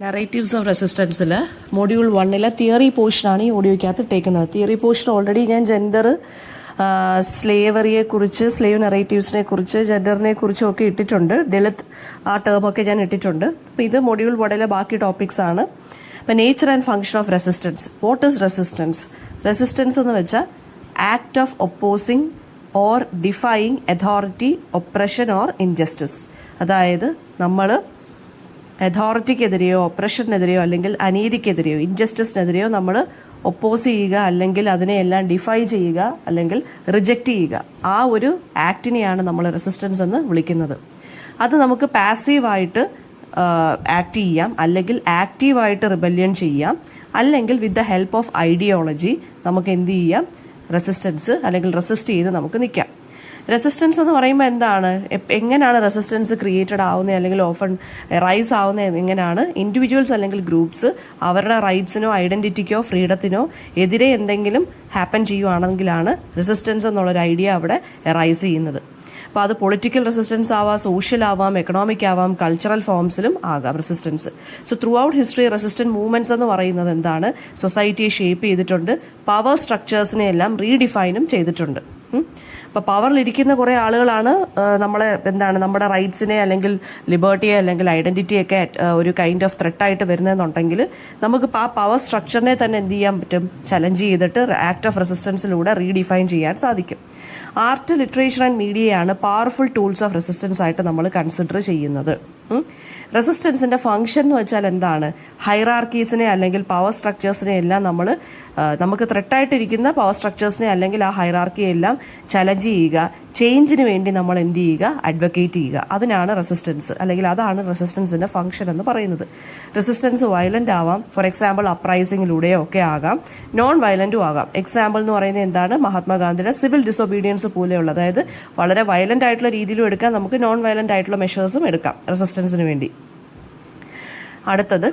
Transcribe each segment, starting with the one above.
Narratives of റെസിസ്റ്റൻസിൽ module 1 theory പോർഷനാണ് ഈ ഓഡിയോയ്ക്കകത്ത് ഇട്ടേക്കുന്നത്. തിയറി പോർഷൻ ഓൾറെഡി ഞാൻ ജെൻഡർ, സ്ലേവറിയെക്കുറിച്ച്, സ്ലേവ് നറേറ്റീവ്സിനെ കുറിച്ച്, ജെൻഡറിനെ കുറിച്ചും ഒക്കെ ഇട്ടിട്ടുണ്ട്. ദളിത് ആ ടേമൊക്കെ ഞാൻ ഇട്ടിട്ടുണ്ട്. അപ്പോൾ ഇത് മൊഡ്യൂൾ 1 ബാക്കി ടോപ്പിക്സ് ആണ്. അപ്പോൾ nature and function of resistance. What is resistance? Resistance എന്ന് വെച്ചാൽ act of opposing or defying authority, oppression or injustice. അതായത് നമ്മൾ അതോറിറ്റിക്കെതിരെയോ ഒപ്രഷനെതിരെയോ അല്ലെങ്കിൽ അനീതിക്കെതിരെയോ ഇൻജസ്റ്റിസിനെതിരെയോ നമ്മൾ ഒപ്പോസ് ചെയ്യുക, അല്ലെങ്കിൽ അതിനെയെല്ലാം ഡിഫൈ ചെയ്യുക, അല്ലെങ്കിൽ റിജക്റ്റ് ചെയ്യുക. ആ ഒരു ആക്ടിനെയാണ് നമ്മൾ റെസിസ്റ്റൻസ് എന്ന് വിളിക്കുന്നത്. അത് നമുക്ക് പാസീവായിട്ട് ആക്ട് ചെയ്യാം, അല്ലെങ്കിൽ ആക്റ്റീവായിട്ട് റിബല്യൻ ചെയ്യാം, അല്ലെങ്കിൽ with the help of ideology നമുക്ക് എന്ത് ചെയ്യാം, റെസിസ്റ്റൻസ് അല്ലെങ്കിൽ റെസിസ്റ്റ് ചെയ്ത് നമുക്ക് നിൽക്കാം. റെസിസ്റ്റൻസ് എന്ന് പറയുമ്പോൾ എന്താണ്, എങ്ങനെയാണ് റെസിസ്റ്റൻസ് ക്രിയേറ്റഡ് ആവുന്നത് അല്ലെങ്കിൽ ഓഫൺ റൈസ് ആവുന്നത്? എങ്ങനെയാണ് ഇൻഡിവിജ്വൽസ് അല്ലെങ്കിൽ ഗ്രൂപ്പ്സ് അവരുടെ റൈറ്റ്സിനോ ഐഡന്റിറ്റിക്കോ ഫ്രീഡത്തിനോ എതിരെ എന്തെങ്കിലും ഹാപ്പൻ ചെയ്യുവാണെങ്കിലാണ് റെസിസ്റ്റൻസ് എന്നുള്ളൊരു ഐഡിയ അവിടെ റൈസ് ചെയ്യുന്നത്. അപ്പോൾ അത് പൊളിറ്റിക്കൽ റെസിസ്റ്റൻസ് ആവാം, സോഷ്യൽ ആവാം, എക്കണോമിക് ആവാം, കൾച്ചറൽ ഫോംസിലും ആകാം resistance. So through out history resistant movements എന്ന് പറയുന്നത് എന്താണ്, സൊസൈറ്റിയെ ഷേപ്പ് ചെയ്തിട്ടുണ്ട്, പവർ സ്ട്രക്ചേഴ്സിനെ എല്ലാം റീഡിഫൈനും ചെയ്തിട്ടുണ്ട്. അപ്പോൾ പവറിലിരിക്കുന്ന കുറേ ആളുകളാണ് നമ്മളെ നമ്മുടെ റൈറ്റ്സിനെ അല്ലെങ്കിൽ ലിബർട്ടിയെ അല്ലെങ്കിൽ ഐഡന്റിറ്റിയൊക്കെ ഒരു കൈൻഡ് ഓഫ് ത്രെട്ടായിട്ട് വരുന്നതെന്നുണ്ടെങ്കിൽ നമുക്കിപ്പോൾ ആ പവർ സ്ട്രക്ചറിനെ തന്നെ എന്ത് ചെയ്യാൻ പറ്റും, ചലഞ്ച് ചെയ്തിട്ട് ആക്ട് ഓഫ് റെസിസ്റ്റൻസിലൂടെ റീഡിഫൈൻ ചെയ്യാൻ സാധിക്കും. ആർട്ട്, ലിറ്ററേച്ചർ ആൻഡ് മീഡിയയാണ് പവർഫുൾ ടൂൾസ് ഓഫ് റെസിസ്റ്റൻസ് ആയിട്ട് നമ്മൾ കൺസിഡർ ചെയ്യുന്നത്. റെസിസ്റ്റൻസിന്റെ ഫംഗ്ഷൻ എന്ന് വെച്ചാൽ എന്താണ്, ഹൈറാർക്കീസിനെ അല്ലെങ്കിൽ പവർ സ്ട്രക്ചേഴ്സിനെ എല്ലാം നമുക്ക് ത്രെട്ടായിട്ടിരിക്കുന്ന പവർ സ്ട്രക്ചേഴ്സിനെ അല്ലെങ്കിൽ ആ ഹൈറാർക്കിയെ എല്ലാം ചലഞ്ച് ചെയ്യുക, ചേഞ്ചിന് വേണ്ടി നമ്മൾ എന്ത് ചെയ്യുക, അഡ്വക്കേറ്റ് ചെയ്യുക. അതിനാണ് റെസിസ്റ്റൻസ്, അല്ലെങ്കിൽ അതാണ് റെസിസ്റ്റൻസിന്റെ ഫംഗ്ഷൻ എന്ന് പറയുന്നത്. റെസിസ്റ്റൻസ് വയലന്റ് ആവാം, ഫോർ എക്സാമ്പിൾ അപ്രൈസിംഗിലൂടെയോ ഒക്കെ ആകാം, നോൺ വയലന്റും ആകാം. എക്സാമ്പിൾ എന്ന് പറയുന്നത് എന്താണ്, മഹാത്മാഗാന്ധിയുടെ സിവിൽ ഡിസൊബീഡിയൻസ് പോലെയുള്ള, അതായത് വളരെ വയലന്റ് ആയിട്ടുള്ള രീതിയിലും എടുക്കാം, നമുക്ക് നോൺ വയലന്റ് ആയിട്ടുള്ള മെഷേഴ്സും എടുക്കാം റെസിസ്റ്റൻസിന് വേണ്ടി. അടുത്തത്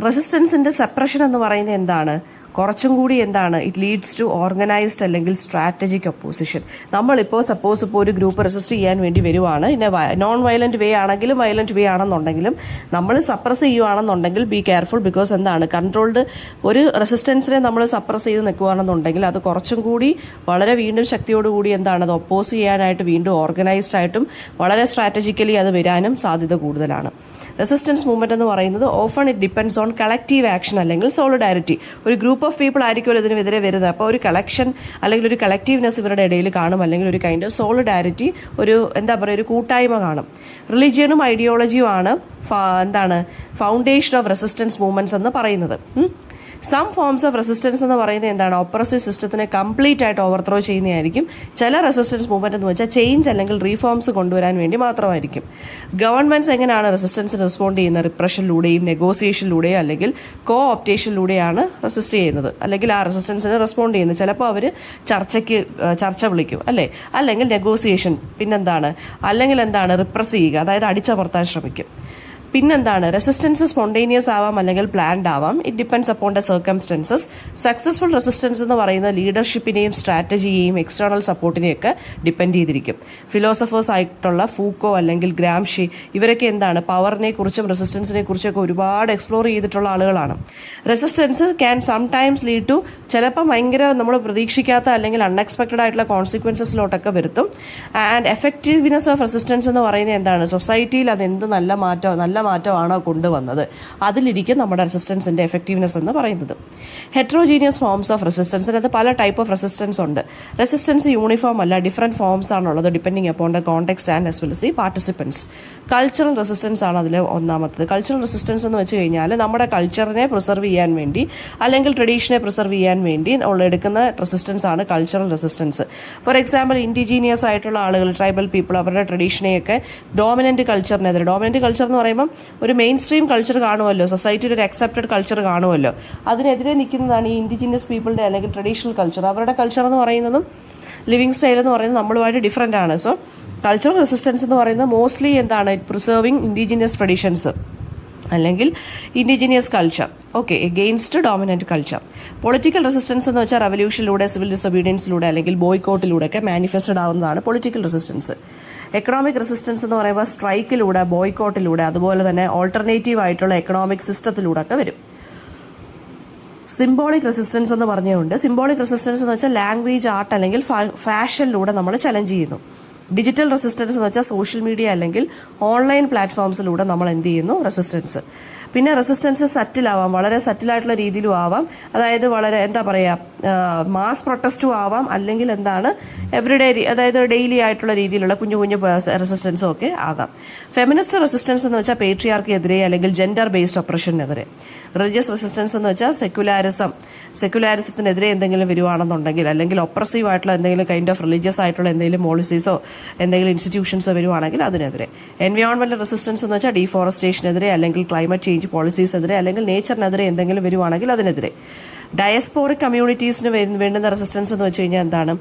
റെസിസ്റ്റൻസിന്റെ സെപ്പറേഷൻ എന്ന് പറയുന്നത് എന്താണ്, കുറച്ചും കൂടി എന്താണ്, ഇറ്റ് ലീഡ്സ് ടു ഓർഗനൈസ്ഡ് അല്ലെങ്കിൽ സ്ട്രാറ്റജിക് ഒപ്പോസിഷൻ. നമ്മളിപ്പോൾ സപ്പോസ് ഇപ്പോൾ ഒരു ഗ്രൂപ്പ് റെസിസ്റ്റ് ചെയ്യാൻ വേണ്ടി വരുവാണ്, ഇന്നെ നോൺ വയലന്റ് വേ ആണെങ്കിലും വയലന്റ് വേ ആണെന്നുണ്ടെങ്കിലും നമ്മൾ സപ്രസ് ചെയ്യുവാണെന്നുണ്ടെങ്കിൽ ബി കെയർഫുൾ. ബിക്കോസ് എന്താണ്, കൺട്രോൾഡ് ഒരു റെസിസ്റ്റൻസിനെ നമ്മൾ സപ്രസ് ചെയ്ത് നിൽക്കുകയാണെന്നുണ്ടെങ്കിൽ അത് കുറച്ചും കൂടി വളരെ വീണ്ടും ശക്തിയോടുകൂടി എന്താണ്, അത് ഒപ്പോസ് ചെയ്യാനായിട്ട് വീണ്ടും ഓർഗനൈസ്ഡ് ആയിട്ടും വളരെ സ്ട്രാറ്റജിക്കലി അത് വരാനും സാധ്യത കൂടുതലാണ്. റെസിസ്റ്റൻസ് മൂവ്മെന്റ് എന്ന് പറയുന്നത് often it depends on collective action അല്ലെങ്കിൽ സോളിഡാരിറ്റി. ഒരു ഗ്രൂപ്പ് ഓഫ് പീപ്പിൾ ആയിരിക്കുമല്ലോ ഇതിനെതിരെ വരുന്നത്. അപ്പോൾ ഒരു കളക്ഷൻ അല്ലെങ്കിൽ ഒരു കളക്റ്റീവ്നെസ് ഇവരുടെ ഇടയിൽ കാണും, അല്ലെങ്കിൽ ഒരു കൈൻഡ് ഓഫ് സോളിഡാരിറ്റി, ഒരു എന്താ പറയുക, ഒരു കൂട്ടായ്മ കാണും. റിലിജിയനും ഐഡിയോളജിയും ആണ് ഫൗണ്ടേഷൻ ഓഫ് റെസിസ്റ്റൻസ് മൂവ്മെന്റ്സ് എന്ന് പറയുന്നത്. സം ഫോംസ് ഓഫ് റെസിസ്റ്റൻസ് എന്ന് പറയുന്നത് എന്താണ്, ഓപ്പറസീവ് സിസ്റ്റത്തിനെ കംപ്ലീറ്റ് ആയിട്ട് ഓവർത്രോ ചെയ്യുന്നതായിരിക്കും. ചില റെസിസ്റ്റൻസ് മൂവ്മെന്റ് എന്ന് വെച്ചാൽ ചേഞ്ച് അല്ലെങ്കിൽ റീഫോംസ് കൊണ്ടുവരാൻ വേണ്ടി മാത്രമായിരിക്കും. ഗവൺമെന്റ്സ് എങ്ങനെയാണ് റെസിസ്റ്റൻസിന് റെസ്പോണ്ട് ചെയ്യുന്നത്, റിപ്രഷനിലൂടെയും നെഗോസിയേഷനിലൂടെയും അല്ലെങ്കിൽ കോ ഓപ്റ്റേഷനിലൂടെയാണ് റെസിസ്റ്റ് ചെയ്യുന്നത്, അല്ലെങ്കിൽ ആ റെസിസ്റ്റൻസിന് റെസ്പോണ്ട് ചെയ്യുന്നത്. ചിലപ്പോൾ അവർ ചർച്ച വിളിക്കും, അല്ലേ, അല്ലെങ്കിൽ നെഗോസിയേഷൻ, പിന്നെന്താണ്, അല്ലെങ്കിൽ എന്താണ്, റിപ്രസ് ചെയ്യുക, അതായത് അടിച്ചമർത്താൻ ശ്രമിക്കും. പിന്നെന്താണ്, റെസിസ്റ്റൻസ് സ്പോണ്ടേനിയസ് ആവാം അല്ലെങ്കിൽ പ്ലാൻഡ് ആവാം. It depends upon the circumstances. Successful resistance എന്ന് പറയുന്നത് ലീഡർഷിപ്പിനെയും സ്ട്രാറ്റജിയെയും എക്സ്റ്റേണൽ സപ്പോർട്ടിനെയും ഒക്കെ ഡിപ്പെൻഡ് ചെയ്തിരിക്കും. ഫിലോസഫേഴ്സ് ആയിട്ടുള്ള ഫൂക്കോ അല്ലെങ്കിൽ ഗ്രാംഷി, ഇവരൊക്കെ എന്താണ്, പവറിനെ കുറിച്ചും റെസിസ്റ്റൻസിനെ കുറിച്ചൊക്കെ ഒരുപാട് എക്സ്പ്ലോർ ചെയ്തിട്ടുള്ള ആളുകളാണ്. Resistance can sometimes lead to, ചിലപ്പോൾ ഭയങ്കര നമ്മൾ പ്രതീക്ഷിക്കാത്ത അല്ലെങ്കിൽ അൺഎക്സ്പെക്റ്റഡ് ആയിട്ടുള്ള കോൺസിക്വൻസസിലോട്ടൊക്കെ വരുത്തും. ആൻഡ് എഫക്റ്റീവ്നെസ് ഓഫ് റെസിസ്റ്റൻസ് എന്ന് പറയുന്നത് എന്താണ്, സൊസൈറ്റിയിൽ അതെന്ത് നല്ല മാറ്റമാണോ കൊണ്ടുവന്നത്, അതിലിരിക്കും നമ്മുടെ റെസിസ്റ്റൻസിന്റെ എഫക്റ്റീവ്നെസ് എന്ന് പറയുന്നത്. ഹെട്രോജീനിയസ് ഫോംസ് ഓഫ് റെസിസ്റ്റൻസ്, അത് പല ടൈപ്പ് ഓഫ് റെസിസ്റ്റൻസ് ഉണ്ട്. റെസിസ്റ്റൻസ് യൂണിഫോം അല്ല, ഡിഫറെന്റ് ഫോംസ് ആണുള്ളത്, depending upon the context and as well as the participants. Cultural resistance ആണ് അതിൽ ഒന്നാമത്തത്. കൾച്ചറൽ റെസിസ്റ്റൻസ് എന്ന് വെച്ച് കഴിഞ്ഞാൽ നമ്മുടെ കൾച്ചറിനെ പ്രിസർവ് ചെയ്യാൻ വേണ്ടി അല്ലെങ്കിൽ ട്രഡീഷനെ പ്രിസർവ് ചെയ്യാൻ വേണ്ടി എടുക്കുന്ന റെസിസ്റ്റൻസ് ആണ് cultural resistance. For example indigenous ആയിട്ടുള്ള ആളുകൾ, ട്രൈബൽ പീപ്പിൾ, അവരുടെ ട്രഡീഷനെയൊക്കെ ഡോമിനന്റ് കൾച്ചർ എന്ന് പറയുമ്പോൾ ഒരു മെയിൻ സ്ട്രീം കൾച്ചർ കാണുമല്ലോ, സൊസൈറ്റിയിൽ ഒരു അക്സെപ്റ്റഡ് കൾച്ചർ കാണുമല്ലോ, അതിനെതിരെ നിൽക്കുന്നതാണ് ഈ ഇൻഡിജിനിയസ് പീപ്പിളുടെ അല്ലെങ്കിൽ ട്രഡീഷണൽ കൾച്ചർ. അവരുടെ കൾച്ചർ എന്ന് പറയുന്നതും ലിവിങ് സ്റ്റൈൽ എന്ന് പറയുന്നത് നമ്മളുമായിട്ട് ഡിഫറെൻ്റ് ആണ്. സോ കൾച്ചറൽ റെസിസ്റ്റൻസ് എന്ന് പറയുന്നത് മോസ്റ്റ്ലി എന്താണ്, പ്രിസർവിങ് ഇൻഡിജിനിയസ് ട്രഡീഷൻസ് അല്ലെങ്കിൽ indigenous culture, okay, against dominant culture. Political resistance എന്ന് വെച്ചാൽ റവല്യൂഷനിലൂടെ, സിവിൽ ഡിസൊബീഡിയൻസിലൂടെ അല്ലെങ്കിൽ ബോയ്ക്കോട്ടിലൂടെ ഒക്കെ മാനിഫെസ്റ്റഡ് ആവുന്നതാണ് പൊളിറ്റിക്കൽ റെസിസ്റ്റൻസ്. എക്കണോമിക് റെസിസ്റ്റൻസ് എന്ന് പറയുമ്പോൾ സ്ട്രൈക്കിലൂടെ, ബോയ്ക്കോട്ടിലൂടെ, അതുപോലെ തന്നെ ഓൾട്ടർനേറ്റീവ് ആയിട്ടുള്ള എക്കണോമിക് സിസ്റ്റത്തിലൂടെ ഒക്കെ വരും. സിംബോളിക് റെസിസ്റ്റൻസ് എന്ന് പറഞ്ഞുകൊണ്ട്, സിംബോളിക് റെസിസ്റ്റൻസ് എന്ന് വെച്ചാൽ ലാംഗ്വേജ്, ആർട്ട് അല്ലെങ്കിൽ ഫാഷനിലൂടെ നമ്മൾ ചലഞ്ച് ചെയ്യുന്നു. ഡിജിറ്റൽ റെസിസ്റ്റൻസ് എന്ന് വെച്ചാൽ സോഷ്യൽ മീഡിയ അല്ലെങ്കിൽ ഓൺലൈൻ പ്ലാറ്റ്ഫോംസിലൂടെ നമ്മൾ എന്ത് ചെയ്യുന്നു, റെസിസ്റ്റൻസ്. പിന്നെ റെസിസ്റ്റൻസ് സറ്റിലാവാം, വളരെ സറ്റിലായിട്ടുള്ള രീതിയിലും ആവാം. അതായത് വളരെ എന്താ പറയുക, മാസ് പ്രൊട്ടസ്റ്റും ആവാം, അല്ലെങ്കിൽ എന്താണ് എവറിഡേ, അതായത് ഡെയിലി ആയിട്ടുള്ള രീതിയിലുള്ള കുഞ്ഞു കുഞ്ഞു റെസിസ്റ്റൻസും ഒക്കെ ആകാം. ഫെമിനിസ്റ്റ് റെസിസ്റ്റൻസ് എന്ന് വെച്ചാൽ പേട്രിയാർക്കെതിരെ അല്ലെങ്കിൽ ജെൻഡർ ബേസ്ഡ് ഒപ്രഷനെതിരെ. റിലീജിയസ് റെസിസ്റ്റൻസ് എന്ന് വെച്ചാൽ സെക്യുലാരിസത്തിനെതിരെ എന്തെങ്കിലും വരുവാണെന്നുണ്ടെങ്കിൽ, അല്ലെങ്കിൽ ഒപ്രസീവ് ആയിട്ടുള്ള എന്തെങ്കിലും കൈൻഡ് ഓഫ് റിലീജിയസ് ആയിട്ടുള്ള എന്തെങ്കിലും പോളിസീസോ എന്തെങ്കിലും ഇൻസ്റ്റിറ്റ്യൂഷൻസോ വരുവാണെങ്കിൽ അതിനെതിരെ. എൻവയോൺമെന്റൽ റെസിസ്റ്റൻസ് എന്ന് വെച്ചാൽ ഡീഫോറസ്റ്റേഷനെതിരെ അല്ലെങ്കിൽ ക്ലൈമറ്റ് ചേഞ്ച് പോളിസീസിനെതിരെ അല്ലെങ്കിൽ നേച്ചറിനെതിരെ എന്തെങ്കിലും വരുവാണെങ്കിൽ അതിനെതിരെ. ഡയസ്പോറിക് കമ്മ്യൂണിറ്റീസിന് വേണ്ടുന്ന റെസിസ്റ്റൻസ് എന്ന് വെച്ച് കഴിഞ്ഞാൽ എന്താണ്,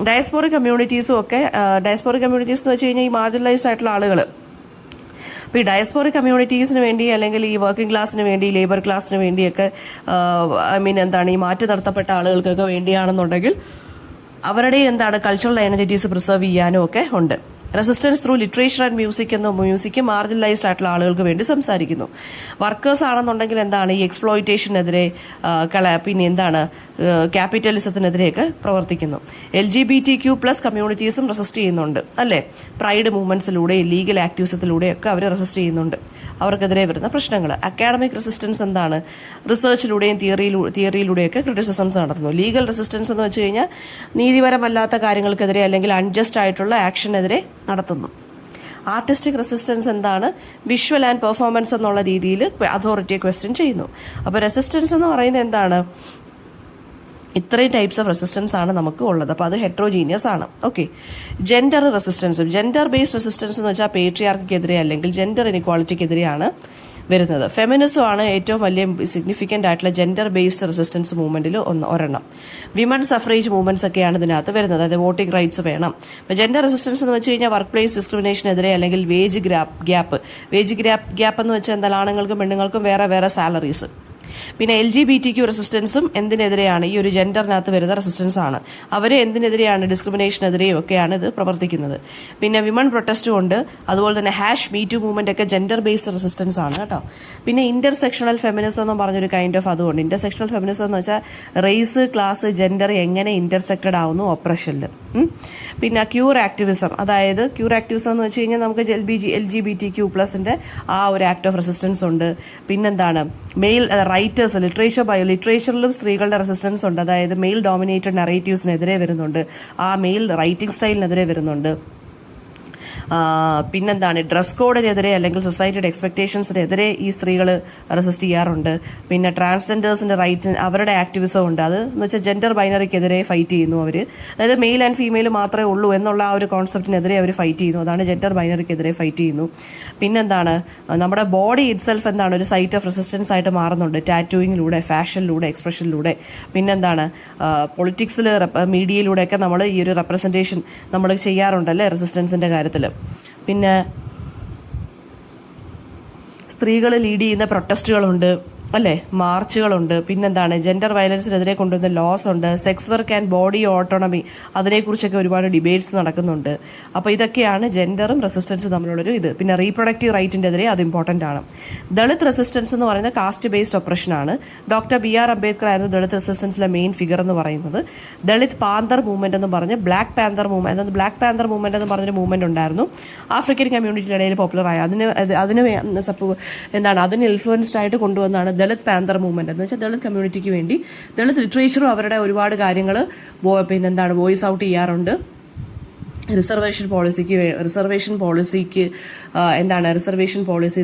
ഡയസ്പോറിക് കമ്മ്യൂണിറ്റീസും ഒക്കെ, ഡയസ്പോറിക് കമ്മ്യൂണിറ്റീസ് എന്ന് വെച്ച് കഴിഞ്ഞാൽ ഈ മാർജിനലൈസ്ഡ് ആയിട്ടുള്ള ആളുകൾ. അപ്പോൾ ഈ ഡയസ്പോറിക് കമ്മ്യൂണിറ്റീസിന് വേണ്ടി അല്ലെങ്കിൽ ഈ വർക്കിംഗ് ക്ലാസ്സിന് വേണ്ടി, ലേബർ ക്ലാസ്സിന് വേണ്ടിയൊക്കെ, എന്താണ് ഈ മാറ്റി നിർത്തപ്പെട്ട ആളുകൾക്കൊക്കെ വേണ്ടിയാണെന്നുണ്ടെങ്കിൽ അവരുടെ എന്താണ് കൾച്ചറൽ ഐഡന്റിറ്റീസ് പ്രിസർവ് ചെയ്യാനും ഒക്കെ ഉണ്ട്. Resistance through literature and music എന്ന മ്യൂസിക് മാർജിനലൈസ്ഡ് ആയിട്ടുള്ള ആളുകൾക്ക് വേണ്ടി സംസാരിക്കുന്നു. വർക്കേഴ്സ് ആണെന്നുണ്ടെങ്കിൽ എന്താണ് ഈ എക്സ്പ്ലോയിറ്റേഷനെതിരെ, പിന്നെ എന്താണ് ക്യാപിറ്റലിസത്തിനെതിരെയൊക്കെ പ്രവർത്തിക്കുന്നു. LGBTQ+ കമ്മ്യൂണിറ്റീസും റെസിസ്റ്റ് ചെയ്യുന്നുണ്ട് അല്ലേ. പ്രൈഡ് മൂവ്മെന്റ്സിലൂടെ, ലീഗൽ ആക്ടിവിസത്തിലൂടെയൊക്കെ അവർ റെസിസ്റ്റ് ചെയ്യുന്നുണ്ട് അവർക്കെതിരെ വരുന്ന പ്രശ്നങ്ങൾ. അക്കാഡമിക് റെസിസ്റ്റൻസ് എന്താണ്, റിസർച്ചിലൂടെയും തിയറിയിലൂടെയൊക്കെ ക്രിറ്റിസിസംസ് നടത്തുന്നു. ലീഗൽ റെസിസ്റ്റൻസ് എന്ന് വെച്ച് കഴിഞ്ഞാൽ നീതിപരമല്ലാത്ത കാര്യങ്ങൾക്കെതിരെ അല്ലെങ്കിൽ അൺജസ്റ്റ് ആയിട്ടുള്ള ആക്ഷനെതിരെ നടത്തുന്നു. ആർട്ടിസ്റ്റിക് റെസിസ്റ്റൻസ് എന്താണ്, വിഷ്വൽ ആൻഡ് പെർഫോമൻസ് എന്നുള്ള രീതിയിൽ അതോറിറ്റിയെ ക്വസ്റ്റ്യൻ ചെയ്യുന്നു. അപ്പോൾ റെസിസ്റ്റൻസ് എന്ന് പറയുന്നത് എന്താണ്, ഇത്രയും ടൈപ്സ് ഓഫ് റെസിസ്റ്റൻസ് ആണ് നമുക്ക് ഉള്ളത്. അപ്പോൾ അത് ഹെട്രോജീനിയസ് ആണ്. ഓക്കെ. ജെൻഡർ റെസിസ്റ്റൻസും, ജെൻഡർ ബേസ്ഡ് റെസിസ്റ്റൻസ് എന്ന് വെച്ചാൽ പേട്രിയാർക്കിക്കെതിരെ അല്ലെങ്കിൽ ജെൻഡർ ഇനിക്വാളിറ്റിക്കെതിരെയാണ് വരുന്നത്. ഫെമിനിസം ആണ് ഏറ്റവും വലിയ സിഗ്നിഫിക്കൻ്റ് ആയിട്ടുള്ള ജെൻഡർ ബേസ്ഡ് റെസിസ്റ്റൻസ് മൂവ്മെന്റിൽ ഒരെണ്ണം. വിമൻ സഫറേജ് മൂവ്മെന്റ്സ് ഒക്കെയാണ് ഇതിനകത്ത് വരുന്നത്. അതായത് വോട്ടിംഗ് റൈറ്റ്സ് വേണം. അപ്പോൾ ജെൻഡർ റെസിസ്റ്റൻസ് എന്ന് വെച്ച് കഴിഞ്ഞാൽ വർക്ക് പ്ലേസ് ഡിസ്ക്രിമിനേഷനെതിരെ അല്ലെങ്കിൽ വേജ് ഗ്യാപ്പ് എന്ന് വെച്ചാൽ എന്താണ്, ആണുങ്ങൾക്കും പെണ്ണുങ്ങൾക്കും വേറെ വേറെ സാലറീസ്. പിന്നെ LGBTQ റെസിസ്റ്റൻസും എന്തിനെതിരെയാണ്, ഈ ഒരു ജെൻഡറിനകത്ത് വരുന്ന റെസിസ്റ്റൻസ് ആണ്. അവരെ എന്തിനെതിരെയാണ്, ഡിസ്ക്രിമിനേഷനെതിരെയും ഒക്കെയാണ് ഇത് പ്രവർത്തിക്കുന്നത്. പിന്നെ വിമൺ പ്രൊട്ടസ്റ്റും ഉണ്ട്. അതുപോലെ തന്നെ #MeToo മൂവ്മെന്റ് ഒക്കെ ജെൻഡർ ബേസ്ഡ് റെസിസ്റ്റൻസ് ആണ് കേട്ടോ. പിന്നെ ഇന്റർസെക്ഷണൽ ഫെമിനിസം എന്ന് പറഞ്ഞൊരു കൈൻഡ് ഓഫ് അതുകൊണ്ട്. ഇന്റർസെക്ഷണൽ ഫെമിനിസം എന്ന് വെച്ചാൽ റേസ്, ക്ലാസ്, ജെൻഡർ എങ്ങനെ ഇന്റർസെക്റ്റഡ് ആവുന്നു ഒപ്രഷനിൽ. പിന്നെ ക്യൂർ ആക്ടിവിസം, അതായത് ക്യൂർ ആക്ടിവിസം എന്ന് വെച്ച് കഴിഞ്ഞാൽ നമുക്ക് LGBTQ+ന്റെ ആ ഒരു ആക്ട് ഓഫ് റെസിസ്റ്റൻസ് ഉണ്ട്. പിന്നെന്താണ് മെയിൽ റൈറ്റേഴ്സ്, ലിറ്ററേച്ചറിലും സ്ത്രീകളുടെ റെസിസ്റ്റൻസ് ഉണ്ട്. അതായത് മെയിൽ ഡോമിനേറ്റഡ് നറേറ്റീവ്സിനെതിരെ വരുന്നുണ്ട്, ആ മെയിൽ റൈറ്റിംഗ് സ്റ്റൈലിനെതിരെ വരുന്നുണ്ട്. പിന്നെന്താണ് ഡ്രസ് കോഡിനെതിരെ അല്ലെങ്കിൽ സൊസൈറ്റിയുടെ എക്സ്പെക്ടേഷൻസിനെതിരെ ഈ സ്ത്രീകൾ റെസിസ്റ്റ് ചെയ്യാറുണ്ട്. പിന്നെ ട്രാൻസ്ജെൻഡേഴ്സിന്റെ റൈറ്റ്, അവരുടെ ആക്ടിവിസം ഉണ്ട്. അത് എന്ന് വെച്ചാൽ ജെൻഡർ ബൈനറിക്കെതിരെ ഫൈറ്റ് ചെയ്യുന്നു അവർ. അതായത് മെയിൽ ആൻഡ് ഫീമെയിൽ മാത്രമേ ഉള്ളൂ എന്നുള്ള ആ ഒരു കോൺസെപ്റ്റിനെതിരെ അവർ ഫൈറ്റ് ചെയ്യുന്നു. അതാണ് ജെൻഡർ ബൈനറിക്കെതിരെ ഫൈറ്റ് ചെയ്യുന്നു. പിന്നെന്താണ് നമ്മുടെ ബോഡി ഇറ്റ്സെൽഫ് എന്താണ് ഒരു സൈറ്റ് ഓഫ് റെസിസ്റ്റൻസ് ആയിട്ട് മാറുന്നുണ്ട്, ടാറ്റൂയിങ്ങിലൂടെ, ഫാഷനിലൂടെ, എക്സ്പ്രഷനിലൂടെ. പിന്നെന്താണ് പൊളിറ്റിക്സിൽ, മീഡിയയിലൂടെയൊക്കെ നമ്മൾ ഈ ഒരു റെപ്രസെൻറ്റേഷൻ നമ്മൾ ചെയ്യാറുണ്ടല്ലേ റെസിസ്റ്റൻസിന്റെ കാര്യത്തിൽ. പിന്നെ സ്ത്രീകൾ ലീഡ് ചെയ്യുന്ന പ്രൊട്ടസ്റ്റുകളുണ്ട് അല്ലേ, മാർച്ചുകളുണ്ട്. പിന്നെന്താണ് ജെൻഡർ വയലൻസിനെതിരെ കൊണ്ടുവന്ന ലോസ് ഉണ്ട്. Sex work and body autonomy, അതിനെക്കുറിച്ചൊക്കെ ഒരുപാട് ഡിബേറ്റ്സ് നടക്കുന്നുണ്ട്. അപ്പോൾ ഇതൊക്കെയാണ് ജെൻഡറും റെസിസ്റ്റൻസും തമ്മിലുള്ളൊരു ഇത്. പിന്നെ റീപ്രൊഡക്റ്റീവ് റൈറ്റിൻ്റെതിരെ അത് ഇമ്പോർട്ടൻ്റ് ആണ്. ദളിത് റെസിസ്റ്റൻസ് എന്ന് പറയുന്നത് കാസ്റ്റ് ബേസ്ഡ് ഒപ്രഷൻ ആണ്. ഡോക്ടർ BR അംബേദ്കർ ആയിരുന്നു ദളിത് റെസിസ്റ്റൻസിലെ മെയിൻ ഫിഗർ എന്ന് പറയുന്നത്. ദളിത് പാന്തർ മൂവ്മെന്റ് എന്ന് പറഞ്ഞ് ബ്ലാക്ക് പാന്തർ മൂവ്മെന്റ് എന്ന് പറഞ്ഞൊരു മൂവ്മെന്റ് ഉണ്ടായിരുന്നു, ആഫ്രിക്കൻ കമ്മ്യൂണിറ്റിയുടെ ഇടയിൽ പോപ്പുലറായ. അതിന് ഇൻഫ്ലുവൻസ്ഡ് ആയിട്ട് കൊണ്ടുവന്നാണ് ദളിത് പാന്തർ മൂവ്മെന്റ് എന്ന് വെച്ചാൽ ദളിത് കമ്മ്യൂണിറ്റിക്ക് വേണ്ടി ദളിത് ലിറ്ററേച്ചറും അവരുടെ ഒരുപാട് കാര്യങ്ങൾ പിന്നെന്താണ് വോയിസ് ഔട്ട് ചെയ്യാറുണ്ട്. Reservation policy,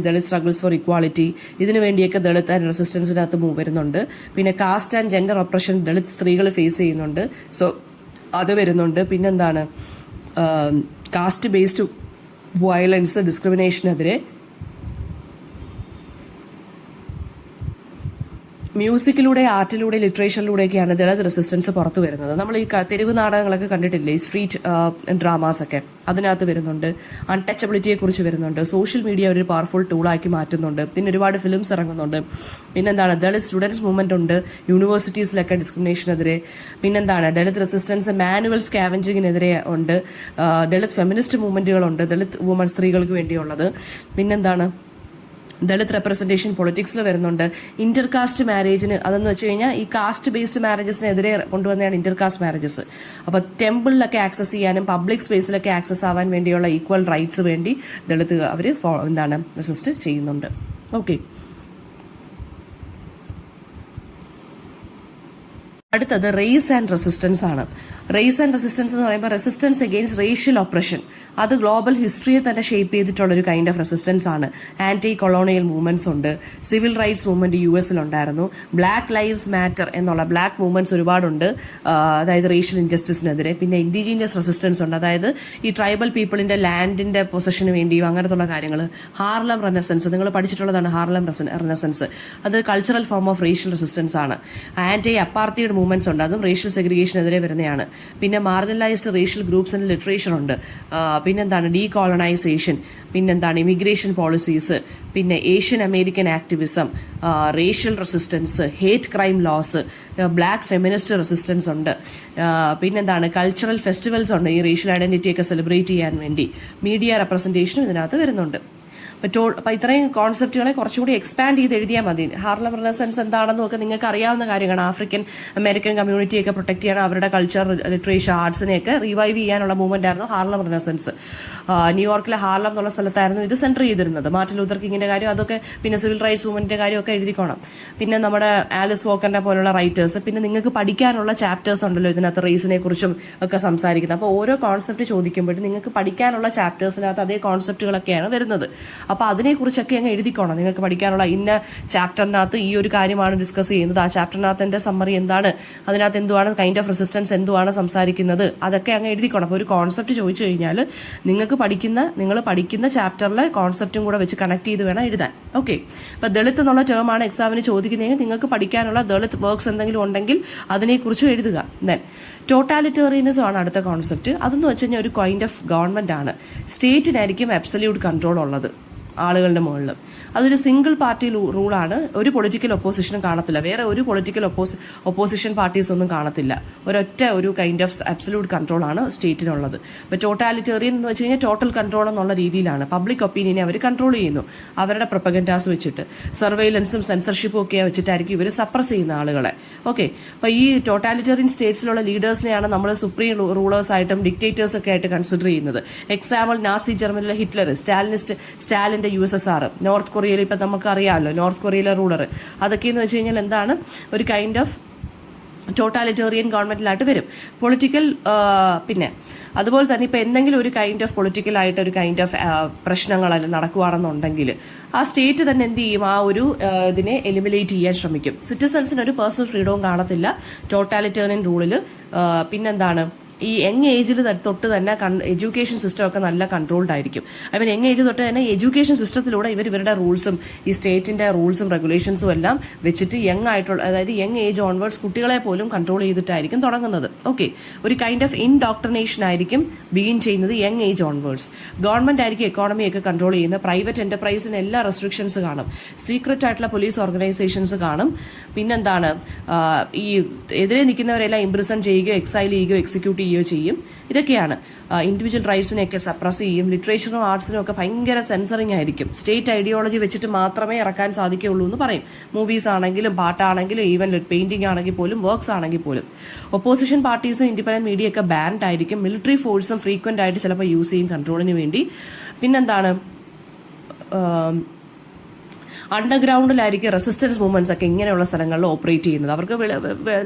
Dalit struggles for equality, ഇതിനു വേണ്ടിയൊക്കെ ദളിത് ആൻഡ് റെസിസ്റ്റൻസിനകത്ത് വരുന്നുണ്ട്. പിന്നെ caste and gender oppression Dalit സ്ത്രീകൾ ഫേസ് ചെയ്യുന്നുണ്ട്, സോ അത് വരുന്നുണ്ട്. പിന്നെന്താണ് കാസ്റ്റ് ബേസ്ഡ് വയലൻസ്, ഡിസ്ക്രിമിനേഷനെതിരെ മ്യൂസിക്കിലൂടെ, ആർട്ടിലൂടെ, ലിറ്ററേച്ചറിലൂടെയൊക്കെയാണ് ദളിത് റെസിസ്റ്റൻസ് പുറത്തു വരുന്നത്. നമ്മൾ ഈ തെരുവ് നാടകങ്ങളൊക്കെ കണ്ടിട്ടില്ലേ, ഈ സ്ട്രീറ്റ് ഡ്രാമാസ് ഒക്കെ, അതിനകത്ത് വരുന്നുണ്ട്. അൺടച്ചബിലിറ്റിയെ കുറിച്ച് വരുന്നുണ്ട്. സോഷ്യൽ മീഡിയ ഒരു പവർഫുൾ ടൂളാക്കി മാറ്റുന്നുണ്ട്. പിന്നെ ഒരുപാട് ഫിലിംസ് ഇറങ്ങുന്നുണ്ട്. പിന്നെന്താണ്, ദളിത് സ്റ്റുഡൻസ് മൂവ്മെന്റ് ഉണ്ട് യൂണിവേഴ്സിറ്റീസിലൊക്കെ ഡിസ്ക്രിമിനേഷനെതിരെ. പിന്നെന്താണ്, ദളിത് റെസിസ്റ്റൻസ് മാനുവൽ സ്കാവഞ്ചിങ്ങിനെതിരെ ഉണ്ട്. ദളിത് ഫെമിനിസ്റ്റ് മൂവ്മെന്റുകളുണ്ട്, ദളിത് വുമൺ സ്ത്രീകൾക്ക് വേണ്ടിയുള്ളത്. പിന്നെന്താണ്, ദളിത് റെപ്രസെന്റേഷൻ പൊളിറ്റിക്സിൽ വരുന്നുണ്ട്. ഇന്റർകാസ്റ്റ് മാരേജിന്, അതെന്ന് വെച്ച് കഴിഞ്ഞാൽ ഈ കാസ്റ്റ് ബേസ്ഡ് മാരേജസിനെതിരെ കൊണ്ടുവന്നതാണ് ഇന്റർകാസ്റ്റ് മാരേജസ്. അപ്പോൾ ടെമ്പിളിലൊക്കെ ആക്സസ് ചെയ്യാനും പബ്ലിക് സ്പേസിലൊക്കെ ആക്സസ് ആവാൻ വേണ്ടിയുള്ള ഈക്വൽ റൈറ്റ്സ് വേണ്ടി ദളിത് അവർ റെസിസ്റ്റ് ചെയ്യുന്നുണ്ട്. ഓക്കെ, അടുത്തത് റേസ് ആൻഡ് റെസിസ്റ്റൻസ് ആണ്. റേസ് ആൻഡ് റെസിസ്റ്റൻസ് എന്ന് പറയുമ്പോൾ റെസിസ്റ്റൻസ് അഗെയിൻസ്റ്റ് റേഷ്യൽ ഒപ്രഷൻ, അത് ഗ്ലോബൽ ഹിസ്റ്ററിയെ തന്നെ ഷേപ്പ് ചെയ്തിട്ടുള്ള ഒരു കൈൻഡ് ഓഫ് റെസിസ്റ്റൻസ് ആണ്. ആന്റി കൊളോണിയൽ മൂവ്മെന്റ്സ് ഉണ്ട്. സിവിൽ റൈറ്റ്സ് മൂവ്മെന്റ് US-ലുണ്ടായിരുന്നു. ബ്ലാക്ക് ലൈവ്സ് മാറ്റർ എന്നുള്ള ബ്ലാക്ക് മൂവ്മെന്റ്സ് ഒരുപാടുണ്ട്, അതായത് റേഷ്യൽ ഇൻജസ്റ്റിസിനെതിരെ. പിന്നെ ഇൻഡിജീനിയസ് റെസിസ്റ്റൻസ് ഉണ്ട്, അതായത് ഈ ട്രൈബൽ പീപ്പിളിന്റെ ലാൻഡിന്റെ പൊസഷന് വേണ്ടിയും അങ്ങനത്തുള്ള കാര്യങ്ങൾ. ഹാർലം റെനസൻസ്, നിങ്ങൾ പഠിച്ചിട്ടുള്ളതാണ് ഹാർലം റെനസൻസ്. അത് cultural form of racial resistance ആണ്. ആന്റി അപ്പാർത്തൈഡ് മൂവ്മെന്റ്സ് ഉണ്ട്, അതും റേഷ്യൽ സെഗ്രിഗേഷനെതിരെ വരുന്നതാണ്. പിന്നെ marginalised racial groups and literature ഉണ്ട്. പിന്നെന്താണ്, ഡീകോളനൈസേഷൻ, പിന്നെന്താണ്, ഇമിഗ്രേഷൻ പോളിസീസ്, പിന്നെ Asian American activism, racial resistance, hate crime laws, black feminist resistance ഉണ്ട്. പിന്നെന്താണ്, കൾച്ചറൽ ഫെസ്റ്റിവൽസ് ഉണ്ട്, ഈ റേഷ്യൽ ഐഡന്റിറ്റി ഒക്കെ സെലിബ്രേറ്റ് ചെയ്യാൻ വേണ്ടി. മീഡിയ റെപ്രസെന്റേഷനും ഇതിനകത്ത് വരുന്നുണ്ട്. അപ്പോൾ ഇത്രയും കോൺസെപ്റ്റുകളെ കുറച്ചുകൂടി എക്സ്പാൻഡ് ചെയ്ത് എഴുതിയാൽ മതി. ഹാർലം റെനസൻസ് എന്താണെന്നും ഒക്കെ നിങ്ങൾക്ക് അറിയാവുന്ന കാര്യമാണ്. ആഫ്രിക്കൻ അമേരിക്കൻ കമ്മ്യൂണിറ്റിയൊക്കെ പ്രൊട്ടക്ട് ചെയ്യണം, അവരുടെ കൾച്ചർ, ലിറ്ററേച്ചർ, ആർട്സിനെയൊക്കെ റിവൈവ് ചെയ്യാനുള്ള മൂവ്മെന്റ് ആയിരുന്നു ഹാർലം റെനസൻസ്. ന്യൂയോർക്കിലെ ഹാർലം എന്നുള്ള സ്ഥലത്തായിരുന്നു ഇത് സെന്റർ ചെയ്തിരുന്നത്. മാർട്ടിൻ ലൂതർ കിങ്ങിന്റെ കാര്യം അതൊക്കെ, പിന്നെ സിവിൽ റൈറ്റ്സ് മൂവ്മെന്റിന്റെ കാര്യമൊക്കെ എഴുതിക്കോണം. പിന്നെ നമ്മുടെ ആലിസ് വോക്കറിനെ പോലുള്ള റൈറ്റേഴ്സ്, പിന്നെ നിങ്ങൾക്ക് പഠിക്കാനുള്ള ചാപ്റ്റേഴ്സ് ഉണ്ടല്ലോ ഇതിനകത്ത് റേസിനെ കുറിച്ചും ഒക്കെ സംസാരിക്കുന്നത്. അപ്പോൾ ഓരോ കോൺസെപ്റ്റ് ചോദിക്കുമ്പോഴും നിങ്ങൾക്ക് പഠിക്കാനുള്ള ചാപ്റ്റേഴ്സിനകത്ത് അതേ കോൺസെപ്റ്റുകളൊക്കെയാണ് വരുന്നത്. അപ്പോൾ അതിനെക്കുറിച്ചൊക്കെ അങ്ങ് എഴുതിക്കോണം. നിങ്ങൾക്ക് പഠിക്കാനുള്ള ഇന്ന ചാപ്റ്ററിനകത്ത് ഈ ഒരു കാര്യമാണ് ഡിസ്കസ് ചെയ്യുന്നത്, ആ ചാപ്റ്ററിനകത്ത് എൻ്റെ സമ്മറി എന്താണ്, അതിനകത്ത് എന്തുവാണ് കൈൻഡ് ഓഫ് റെസിസ്റ്റൻസ്, എന്തുവാണ് സംസാരിക്കുന്നത്, അതൊക്കെ അങ്ങ് എഴുതിക്കോണം. അപ്പോൾ ഒരു കോൺസെപ്റ്റ് ചോദിച്ചു കഴിഞ്ഞാൽ നിങ്ങൾ പഠിക്കുന്ന ചാപ്റ്ററിലെ കോൺസെപ്റ്റും കൂടെ വെച്ച് കണക്ട് ചെയ്ത് വേണം എഴുതാൻ. ഓക്കെ, അപ്പോൾ ദളിത് എന്നുള്ള ടേമാണ് എക്സാമിന് ചോദിക്കുന്നതെങ്കിൽ നിങ്ങൾക്ക് പഠിക്കാനുള്ള ദളിത് വർക്ക്സ് എന്തെങ്കിലും ഉണ്ടെങ്കിൽ അതിനെക്കുറിച്ചും എഴുതുക. ദെൻ ടോട്ടാലിറ്റേറിയനിസം ആണ് അടുത്ത കോൺസെപ്റ്റ്. അതെന്ന് വെച്ച് കഴിഞ്ഞാൽ ഒരു കൈൻഡ് ഓഫ് ഗവൺമെന്റ് ആണ്. സ്റ്റേറ്റിനായിരിക്കും അബ്സല്യൂട്ട് കൺട്രോൾ ഉള്ളത് ആളുകളുടെ മുകളിൽ. അതൊരു സിംഗിൾ പാർട്ടി റൂളാണ്. ഒരു പൊളിറ്റിക്കൽ ഒപ്പോസിഷനും കാണത്തില്ല, വേറെ ഒരു പൊളിറ്റിക്കൽ ഒപ്പോസിഷൻ പാർട്ടീസ് ഒന്നും കാണത്തില്ല. ഒരൊറ്റ ഒരു കൈൻഡ് ഓഫ് അബ്സല്യൂട്ട് കൺട്രോൾ ആണ് സ്റ്റേറ്റിനുള്ളത്. ഇപ്പോൾ ടോട്ടാലിറ്റേറിയൻ എന്ന് വെച്ച് കഴിഞ്ഞാൽ ടോട്ടൽ കൺട്രോൾ എന്നുള്ള രീതിയിലാണ്. പബ്ലിക് ഒപ്പീനിയനെ അവർ കൺട്രോൾ ചെയ്യുന്നു അവരുടെ പ്രൊപ്പഗൻഡാസ് വെച്ചിട്ട്. സർവൈലൻസും സെൻസർഷിപ്പും ഒക്കെ വെച്ചിട്ടായിരിക്കും ഇവർ സപ്രസ് ചെയ്യുന്ന ആളുകളെ. ഓക്കെ, അപ്പോൾ ഈ ടോട്ടാലിറ്റേറിയൻ സ്റ്റേറ്റ്സിലുള്ള ലീഡേഴ്സിനെയാണ് നമ്മൾ സുപ്രീം റൂളേഴ്സ് ആയിട്ടും ഡിക്റ്റേറ്റേഴ്സ് ഒക്കെ ആയിട്ട് കൺസിഡർ ചെയ്യുന്നത്. എക്സാമ്പിൾ നാസി ജർമ്മനിലെ ഹിറ്റ്ലർ, സ്റ്റാലിന്റെ USSR, നോർത്ത് കൊറിയയിൽ ഇപ്പം നമുക്ക് അറിയാമല്ലോ നോർത്ത് കൊറിയയിലെ റൂളർ. അതൊക്കെയെന്ന് വെച്ച് കഴിഞ്ഞാൽ എന്താണ്, ഒരു കൈൻഡ് ഓഫ് ടോട്ടാലിറ്റേറിയൻ ഗവൺമെന്റിലായിട്ട് വരും. പൊളിറ്റിക്കൽ, പിന്നെ അതുപോലെ തന്നെ ഇപ്പം എന്തെങ്കിലും ഒരു കൈൻഡ് ഓഫ് പൊളിറ്റിക്കലായിട്ട് ഒരു കൈൻഡ് ഓഫ് പ്രശ്നങ്ങളെല്ലാം നടക്കുകയാണെന്നുണ്ടെങ്കിൽ ആ സ്റ്റേറ്റ് തന്നെ എന്ത് ചെയ്യും, ആ ഒരു ഇതിനെ എലിമിനേറ്റ് ചെയ്യാൻ ശ്രമിക്കും. സിറ്റിസൺസിന് ഒരു പേഴ്സണൽ ഫ്രീഡവും കാണത്തില്ല ടോട്ടാലിറ്റേറിയൻ റൂളിൽ. പിന്നെന്താണ്, ഈ യങ് ഏജിൽ തൊട്ട് തന്നെ എഡ്യൂക്കേഷൻ സിസ്റ്റം ഒക്കെ നല്ല കൺട്രോൾഡ് ആയിരിക്കും. യങ് ഏജ് തൊട്ട് തന്നെ എഡ്യൂക്കേഷൻ സിസ്റ്റത്തിലൂടെ ഇവരുടെ റൂൾസും ഈ സ്റ്റേറ്റിന്റെ റൂൾസും റെഗുലേഷൻസും എല്ലാം വെച്ചിട്ട് യങ് ആയിട്ടുള്ള, അതായത് യങ് ഏജ് ഓൺവേർഡ്സ് കുട്ടികളെ പോലും കൺട്രോൾ ചെയ്തിട്ടായിരിക്കും തുടങ്ങുന്നത്. ഓക്കെ, ഒരു കൈൻഡ് ഓഫ് ഇൻഡോക്ട്രിനേഷൻ ആയിരിക്കും ബിഗിൻ ചെയ്യുന്നത് യങ് ഏജ് ഓൺവേർഡ്സ്. ഗവൺമെന്റ് ആയിരിക്കും എക്കോണമിയൊക്കെ കൺട്രോൾ ചെയ്യുന്നത്. പ്രൈവറ്റ് എന്റർപ്രൈസിന് എല്ലാ റെസ്ട്രിക്ഷൻസ് കാണും. സീക്രറ്റ് ആയിട്ടുള്ള പോലീസ് ഓർഗനൈസേഷൻസ് കാണും. പിന്നെന്താണ്, ഈ എതിരെ നിൽക്കുന്നവരെല്ലാം ഇംപ്രിസൺ ചെയ്യുകയോ എക്സൈൽ ചെയ്യുകയോ എക്സിക്യൂട്ട് ചെയ്യും. ഇതൊക്കെയാണ്. ഇൻഡിവിജ്വൽ റൈറ്റ്സിനെയൊക്കെ സപ്രസ് ചെയ്യും. ലിറ്ററേച്ചറും ആർട്സിനും ഒക്കെ ഭയങ്കര സെൻസറിങ് ആയിരിക്കും. സ്റ്റേറ്റ് ഐഡിയോളജി വെച്ചിട്ട് മാത്രമേ ഇറക്കാൻ സാധിക്കുകയുള്ളൂ എന്ന് പറയും. മൂവീസ് ആണെങ്കിലും പാട്ടാണെങ്കിലും ഈവൻ പെയിന്റിംഗ് ആണെങ്കിൽ പോലും വർക്ക്സ് ആണെങ്കിൽ പോലും. ഒപ്പോസിഷൻ പാർട്ടീസും ഇൻഡിപെൻഡന്റ് മീഡിയ ഒക്കെ ബാൻഡ് ആയിരിക്കും. മിലിറ്ററി ഫോഴ്സും ഫ്രീക്വന്റ് ആയിട്ട് ചിലപ്പോൾ യൂസ് ചെയ്യും കൺട്രോളിന് വേണ്ടി. പിന്നെന്താണ്, അണ്ടർഗ്രൗണ്ടിലായിരിക്കും റെസിസ്റ്റൻസ് മൂവ്മെന്റ്സ് ഒക്കെ ഇങ്ങനെയുള്ള സ്ഥലങ്ങളിൽ ഓപ്പറേറ്റ് ചെയ്യുന്നത്. അവർക്ക്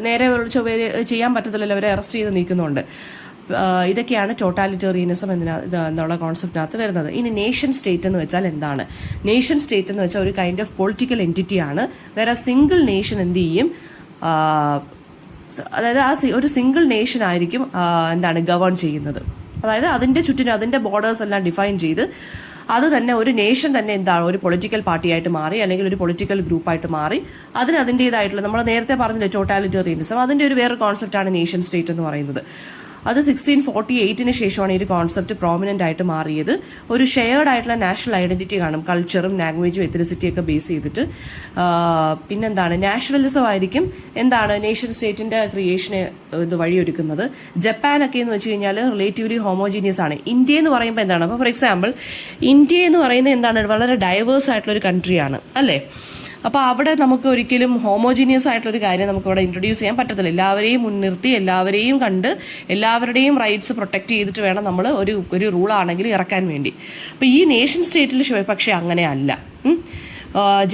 നേരെ ചെയ്യാൻ പറ്റത്തില്ലല്ലോ, അവരെ അറസ്റ്റ് ചെയ്ത് നീക്കുന്നുണ്ട്. ഇതൊക്കെയാണ് ടോട്ടാലിറ്റേറിയനിസം എന്നുള്ള കോൺസെപ്റ്റിനകത്ത് വരുന്നത്. ഇനി നേഷൻ സ്റ്റേറ്റ് എന്ന് വെച്ചാൽ എന്താണ്? നേഷൻ സ്റ്റേറ്റ് എന്ന് വെച്ചാൽ ഒരു കൈൻഡ് ഓഫ് പൊളിറ്റിക്കൽ എൻറ്റിറ്റി ആണ്. വേറെ സിംഗിൾ നേഷൻ എന്ത് ചെയ്യും, അതായത് ഒരു സിംഗിൾ നേഷൻ ആയിരിക്കും ഗവേൺ ചെയ്യുന്നത്. അതായത് അതിന്റെ ചുറ്റിനും അതിന്റെ ബോർഡേഴ്സ് എല്ലാം ഡിഫൈൻ ചെയ്ത് അത് തന്നെ ഒരു നേഷൻ തന്നെ എന്താണ് ഒരു പൊളിറ്റിക്കൽ പാർട്ടിയായിട്ട് മാറി, അല്ലെങ്കിൽ ഒരു പൊളിറ്റിക്കൽ ഗ്രൂപ്പായിട്ട് മാറി. അതിന് അതിൻ്റെതായിട്ടുള്ള, നമ്മൾ നേരത്തെ പറഞ്ഞില്ലേ ടോട്ടാലിറ്റേറിയനിസം, അതിൻ്റെ ഒരു വേറെ കോൺസെപ്റ്റാണ് നേഷൻ സ്റ്റേറ്റ് എന്ന് പറയുന്നത്. അത് 1648 ശേഷമാണ് ഈ ഒരു കോൺസെപ്റ്റ് പ്രോമിനന്റ് ആയിട്ട് മാറിയത്. ഒരു ഷെയർഡ് ആയിട്ടുള്ള നാഷണൽ ഐഡന്റിറ്റി കാണും, കൾച്ചറും ലാംഗ്വേജും എത്രിസിറ്റിയൊക്കെ ബേസ് ചെയ്തിട്ട്. പിന്നെന്താണ്, നാഷണലിസം ആയിരിക്കും എന്താണ് നേഷൻ സ്റ്റേറ്റിന്റെ ക്രിയേഷനെ ഇത് വഴിയൊരുക്കുന്നത്. ജപ്പാനൊക്കെ എന്ന് വെച്ച് കഴിഞ്ഞാൽ റിലേറ്റീവ്ലി ഹോമോജീനിയസ് ആണ്. ഇന്ത്യ എന്ന് പറയുമ്പോൾ എന്താണ്, അപ്പോൾ ഫോർ എക്സാമ്പിൾ ഇന്ത്യ എന്ന് പറയുന്നത് എന്താണ്, വളരെ ഡൈവേഴ്സ് ആയിട്ടുള്ള ഒരു കൺട്രിയാണ് അല്ലേ. അപ്പോൾ അവിടെ നമുക്ക് ഒരിക്കലും ഹോമോജീനിയസ് ആയിട്ടുള്ളൊരു കാര്യം നമുക്ക് ഇവിടെ ഇൻട്രൊഡ്യൂസ് ചെയ്യാൻ പറ്റത്തില്ല. എല്ലാവരെയും മുൻനിർത്തി എല്ലാവരെയും കണ്ട് എല്ലാവരുടെയും റൈറ്റ്സ് പ്രൊട്ടക്ട് ചെയ്തിട്ട് വേണം നമ്മൾ ഒരു റൂളാണെങ്കിൽ ഇറക്കാൻ വേണ്ടി. അപ്പോൾ ഈ നേഷൻ സ്റ്റേറ്റിൽ പക്ഷേ അങ്ങനെ അല്ല.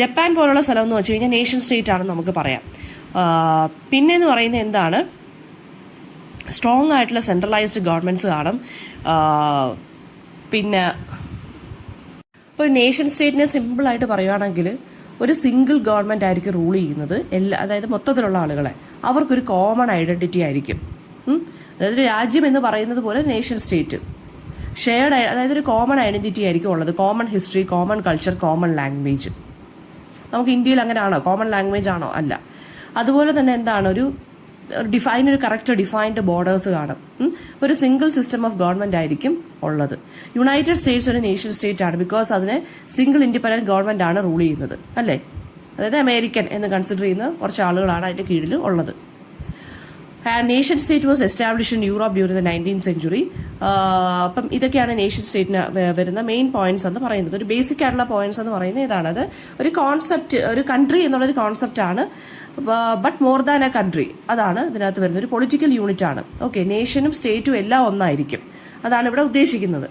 ജപ്പാൻ പോലുള്ള സ്ഥലം എന്ന് വെച്ച് കഴിഞ്ഞാൽ നേഷൻ സ്റ്റേറ്റ് ആണെന്ന് നമുക്ക് പറയാം. പിന്നെന്ന് പറയുന്നത് എന്താണ്, സ്ട്രോങ് ആയിട്ടുള്ള സെൻട്രലൈസ്ഡ് ഗവൺമെന്റ്സ് കാണും. പിന്നെ ഇപ്പോൾ നേഷൻ സ്റ്റേറ്റിനെ സിമ്പിളായിട്ട് പറയുകയാണെങ്കിൽ ഒരു സിംഗിൾ ഗവൺമെന്റ് ആയിരിക്കും റൂൾ ചെയ്യുന്നത്. അതായത് മൊത്തത്തിലുള്ള ആളുകളെ അവർക്കൊരു കോമൺ ഐഡന്റിറ്റി ആയിരിക്കും. അതായത് രാജ്യം എന്ന് പറയുന്നത് പോലെ നേഷൻ സ്റ്റേറ്റ് ഷെയർഡ്, അതായത് ഒരു കോമൺ ഐഡന്റിറ്റി ആയിരിക്കും ഉള്ളത്. Common history, common culture, common language. നമുക്ക് ഇന്ത്യയിൽ അങ്ങനെ ആണോ? കോമൺ ലാംഗ്വേജ് ആണോ? അല്ല. അതുപോലെ തന്നെ എന്താണ്, ഒരു കറക്റ്റ് ഡിഫൈൻഡ് ബോർഡേഴ്സ് കാണും. ഒരു സിംഗിൾ സിസ്റ്റം ഓഫ് ഗവൺമെന്റ് ആയിരിക്കും ഉള്ളത്. യുണൈറ്റഡ് സ്റ്റേറ്റ്സ് ഒരു നേഷൻ സ്റ്റേറ്റ് ആണ്, ബിക്കോസ് അതിനെ സിംഗിൾ ഇൻഡിപെൻഡന്റ് ഗവൺമെന്റ് ആണ് റൂൾ ചെയ്യുന്നത് അല്ലേ. അതായത് അമേരിക്കൻ എന്ന് കൺസിഡർ ചെയ്യുന്ന കുറച്ച് ആളുകളാണ് അതിന്റെ കീഴിൽ ഉള്ളത്. Nation state was establish in Europe during the 19th century. അപ്പം ഇതൊക്കെയാണ് നേഷൻ സ്റ്റേറ്റിന് വരുന്ന മെയിൻ പോയിന്റ്സ് എന്ന് പറയുന്നത്. ഒരു ബേസിക് ആയിട്ടുള്ള പോയിന്റ്സ് എന്ന് പറയുന്നത് ഇതാണത്. ഒരു കോൺസെപ്റ്റ്, ഒരു കൺട്രി എന്നുള്ളൊരു കോൺസെപ്റ്റ് ആണ്, but more than A country. അതാണ് ഇതിനകത്ത് വരുന്നത്. ഒരു പൊളിറ്റിക്കൽ യൂണിറ്റ് ആണ്. ഓക്കെ, നേഷനും സ്റ്റേറ്റും എല്ലാം ഒന്നായിരിക്കും. അതാണ് ഇവിടെ ഉദ്ദേശിക്കുന്നത്.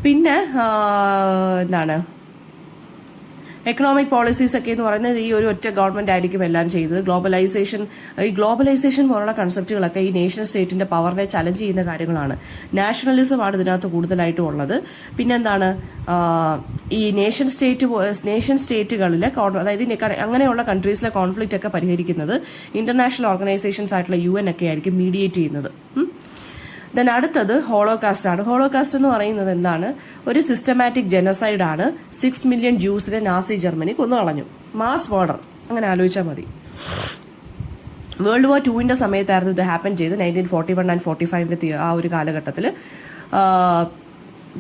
പിന്നെ എന്താണ്, എക്കണോമിക് പോളിസീസ് ഒക്കെ എന്ന് പറയുന്നത് ഈ ഒരു ഒറ്റ ഗവൺമെന്റ് ആയിരിക്കും എല്ലാം ചെയ്തത്. ഗ്ലോബലൈസേഷൻ പോലുള്ള കൺസെപ്റ്റുകളൊക്കെ ഈ നേഷൻ സ്റ്റേറ്റിന്റെ പവറിനെ ചലഞ്ച് ചെയ്യുന്ന കാര്യങ്ങളാണ്. നാഷണലിസം ആണ് ഇതിനകത്ത് കൂടുതലായിട്ടും ഉള്ളത്. പിന്നെന്താണ്, ഈ നേഷൻ സ്റ്റേറ്റുകളിലെ അതായത് അങ്ങനെയുള്ള കൺട്രീസിലെ കോൺഫ്ലിക്റ്റ് ഒക്കെ പരിഹരിക്കുന്നത് ഇന്റർനാഷണൽ ഓർഗനൈസേഷൻസ് ആയിട്ടുള്ള UN ഒക്കെ ആയിരിക്കും മീഡിയേറ്റ് ചെയ്യുന്നത്. ദെൻ അടുത്തത് ഹോളോകാസ്റ്റ് ആണ്. ഹോളോകാസ്റ്റ് എന്ന് പറയുന്നത് എന്താണ്, ഒരു സിസ്റ്റമാറ്റിക് ജെനോസൈഡ് ആണ്. 6 million ജൂസിനെ നാസി ജർമ്മനി കൊന്നുകളഞ്ഞു. മാസ് മർഡർ, അങ്ങനെ ആലോചിച്ചാൽ മതി. വേൾഡ് വാർ 2 സമയത്തായിരുന്നു ഇത് ഹാപ്പൻ ചെയ്ത്. 1941 and 45 ആ ഒരു കാലഘട്ടത്തിൽ.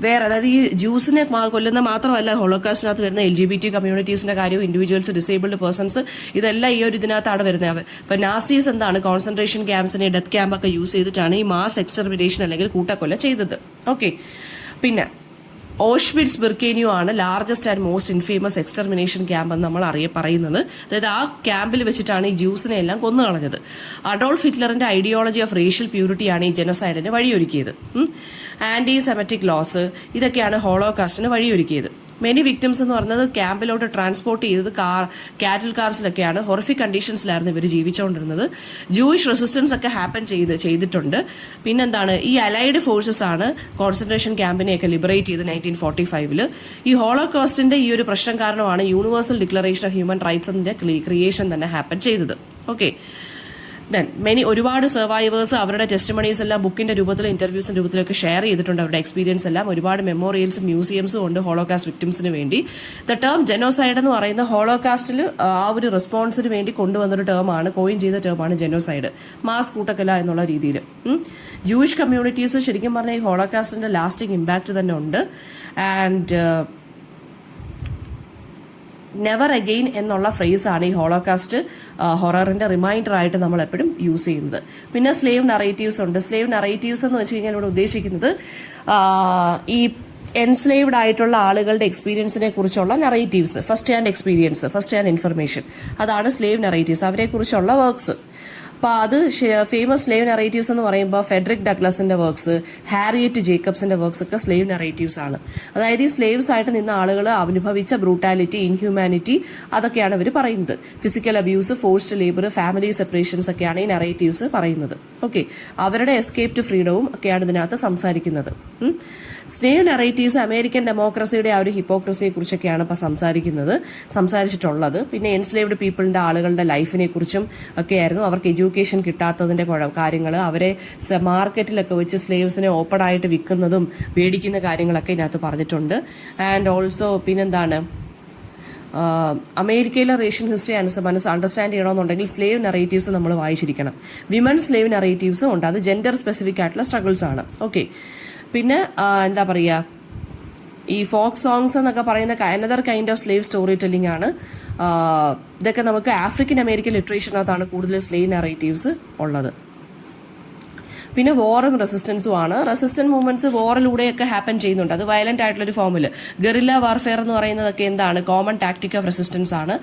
വേറെ, അതായത് ഈ ജ്യൂസിനെ കൊല്ലുന്ന മാത്രമല്ല ഹോളോകാസ്റ്റിനകത്ത് വരുന്ന LGBT കമ്മ്യൂണിറ്റീസിന്റെ കാര്യവും ഇൻഡിവിജ്വൽസ്, ഡിസേബിൾഡ് പേഴ്സൺസ്, ഇതെല്ലാം ഈ ഒരു ഇതിനകത്താണ് വരുന്നത്. ഇപ്പൊ നാസീസ് എന്താണ്, കോൺസെൻട്രേഷൻ ക്യാമ്പ്സിനെ, ഡെത്ത് ക്യാമ്പൊക്കെ യൂസ് ചെയ്തിട്ടാണ് ഈ മാസ് എക്സ്റ്റർമിനേഷൻ അല്ലെങ്കിൽ കൂട്ടക്കൊല ചെയ്തത്. ഓക്കെ, പിന്നെ ഓഷ്വിറ്റ്സ് ബിർക്കേനിയോ ആണ് largest and most infamous extermination camp എന്ന് നമ്മൾ പറയുന്നത്. അതായത് ആ ക്യാമ്പിൽ വെച്ചിട്ടാണ് ഈ ജ്യൂസിനെ എല്ലാം കൊന്നുകളഞ്ഞത്. അഡോൾഫ് ഹിറ്റ്ലറിന്റെ ഐഡിയോളജി ഓഫ് റേഷ്യൽ പ്യൂരിറ്റിയാണ് ഈ ജനസൈഡിന് വഴിയൊരുക്കിയത്. ആന്റി സെമറ്റിക് ലോസ്, ഇതൊക്കെയാണ് ഹോളോകാസ്റ്റിന് വഴിയൊരുക്കിയത്. മെനി വിക്ടിംസ് എന്ന് പറയുന്നത് ക്യാമ്പിലോട്ട് ട്രാൻസ്പോർട്ട് ചെയ്തത് കാറ്റിൽ കാർസിലൊക്കെയാണ്. ഹൊറിഫിക് കണ്ടീഷൻസിലായിരുന്നു ഇവർ ജീവിച്ചുകൊണ്ടിരുന്നത്. ജൂയിഷ് റെസിസ്റ്റൻസ് ഒക്കെ ഹാപ്പൻ ചെയ്തിട്ടുണ്ട്. പിന്നെന്താണ്, ഈ അലൈഡ് ഫോഴ്സസ് ആണ് കോൺസെൻട്രേഷൻ ക്യാമ്പിനെയൊക്കെ ലിബറേറ്റ് ചെയ്ത് 1945. ഈ ഹോളോകോസ്റ്റിന്റെ ഈ ഒരു പ്രശ്നം കാരണമാണ് യൂണിവേഴ്സൽ ഡിക്ലറേഷൻ ഓഫ് ഹ്യൂമൻ റൈറ്റ്സിന്റെ ക്രിയേഷൻ തന്നെ ഹാപ്പൻ ചെയ്തത്. ഓക്കെ, ദെൻ ഒരുപാട് സർവൈവേഴ്സ് അവരുടെ ടെസ്റ്റിമണീസ് എല്ലാം ബുക്കിന്റെ രൂപത്തിലും ഇന്റർവ്യൂസിന്റെ രൂപത്തിലൊക്കെ ഷെയർ ചെയ്തിട്ടുണ്ട്. അവരുടെ എക്സ്പീരിയൻസ് എല്ലാം ഒരുപാട് മെമ്മോറിയൽസും മ്യൂസിയംസും ഉണ്ട് ഹോളോകാസ്റ്റ് വിക്ടിംസിന് വേണ്ടി. ദ ടേം ജെനോസൈഡ് എന്ന് പറയുന്ന ഹോളോകാസ്റ്റിൽ ആ ഒരു റെസ്പോൺസിന് വേണ്ടി കൊണ്ടുവന്നൊരു ടേമാണ്, കോയിൻ ചെയ്ത ടേമാണ് ജെനോസൈഡ്, മാസ് കൂട്ടക്കൊല എന്നുള്ള രീതിയിൽ. ജൂയിഷ് കമ്മ്യൂണിറ്റീസ് ശരിക്കും പറഞ്ഞാൽ ഈ ഹോളോകാസ്റ്റിന്റെ ലാസ്റ്റിംഗ് ഇമ്പാക്ട് തന്നെ ഉണ്ട്. ആൻഡ് നെവർ അഗെയിൻ എന്നുള്ള ഫ്രേസാണ് ഈ ഹോളോകാസ്റ്റ് ഹൊററിന്റെ റിമൈൻഡർ ആയിട്ട് നമ്മൾ എപ്പോഴും യൂസ് ചെയ്യുന്നത്. പിന്നെ സ്ലേവ് നറേറ്റീവ്സ് ഉണ്ട്. സ്ലേവ് നറേറ്റീവ്സ് എന്ന് വെച്ച് കഴിഞ്ഞാൽ ഇവിടെ ഉദ്ദേശിക്കുന്നത് ഈ എൻസ്ലേവ്ഡ് ആയിട്ടുള്ള ആളുകളുടെ എക്സ്പീരിയൻസിനെ കുറിച്ചുള്ള narratives, first hand experience, first hand information, അതാണ് സ്ലേവ് നറേറ്റീവ്സ്, അവരെ കുറിച്ചുള്ള വർക്ക്സ്. അപ്പോൾ അത് ഫേമസ് സ്ലേവ് നറേറ്റീവ്സ് എന്ന് പറയുമ്പോൾ ഫെഡറിക് ഡഗ്ലസിന്റെ വർക്ക്സ്, ഹാരിയറ്റ് ജേക്കബ്സിന്റെ വർക്ക്സ് ഒക്കെ സ്ലേവ് നറേറ്റീവ്സ് ആണ്. അതായത് ഈ സ്ലേവ്സ് ആയിട്ട് നിന്ന ആളുകൾ അനുഭവിച്ച ബ്രൂട്ടാലിറ്റി, ഇൻഹ്യൂമാനിറ്റി, അതൊക്കെയാണ് ഇവർ പറയുന്നത്. Physical abuse, forced labour, family separations ഒക്കെയാണ് ഈ നറേറ്റീവ്സ് പറയുന്നത്. ഓക്കെ, അവരുടെ എസ്കേപ്പ് ടു ഫ്രീഡവും ഒക്കെയാണ് ഇതിനകത്ത് സംസാരിക്കുന്നത്. സ്ലേവ് നറേറ്റീവ്സ് അമേരിക്കൻ ഡെമോക്രസിയുടെ ആ ഒരു ഹിപ്പോക്രസിയെ കുറിച്ചൊക്കെയാണ് ഇപ്പോൾ സംസാരിച്ചിട്ടുള്ളത്. പിന്നെ എൻസ്ലേവ്ഡ് പീപ്പിളിന്റെ ആളുകളുടെ ലൈഫിനെ കുറിച്ചും ഒക്കെയായിരുന്നു. അവർക്ക് എഡ്യൂക്കേഷൻ കിട്ടാത്തതിൻ്റെ കാര്യങ്ങൾ, അവരെ മാർക്കറ്റിലൊക്കെ വെച്ച് സ്ലേവ്സിനെ ഓപ്പൺ ആയിട്ട് വിൽക്കുന്നതും മേടിക്കുന്ന കാര്യങ്ങളൊക്കെ ഇതിനകത്ത് പറഞ്ഞിട്ടുണ്ട്. ആൻഡ് ഓൾസോ പിന്നെന്താണ്, അമേരിക്കയിലെ റേഷ്യൻ ഹിസ്റ്ററി അണ്ടർസ്റ്റാൻഡ് ചെയ്യണമെന്നുണ്ടെങ്കിൽ സ്ലേവ് നെറേറ്റീവ്സ് നമ്മൾ വായിച്ചിരിക്കണം. വിമൻ സ്ലേവ് നെറേറ്റീവ്സും ഉണ്ട്, അത് ജെൻഡർ സ്പെസിഫിക് ആയിട്ടുള്ള സ്ട്രഗിൾസ് ആണ്. ഓക്കെ, പിന്നെ എന്താ പറയുക, ഈ ഫോക്ക് സോങ്സ് എന്നൊക്കെ പറയുന്ന another kind of slave story telling ആണ്. ഇതൊക്കെ നമുക്ക് ആഫ്രിക്കൻ അമേരിക്കൻ ലിറ്ററേച്ചറിനകത്താണ് കൂടുതൽ സ്ലേവ് നെറേറ്റീവ്സ് ഉള്ളത്. പിന്നെ വോറും റെസിസ്റ്റൻസും ആണ്. റെസിസ്റ്റന്റ് മൂവ്മെന്റ്സ് വോറിലൂടെയൊക്കെ ഹാപ്പൻ ചെയ്യുന്നുണ്ട്. അത് വയലന്റ് ആയിട്ടുള്ളൊരു ഫോമിൽ. ഗറില്ല വാർഫെയർ എന്ന് പറയുന്നതൊക്കെ എന്താണ്, കോമൺ ടാക്ടിക് ഓഫ് റെസിസ്റ്റൻസ് ആണ്.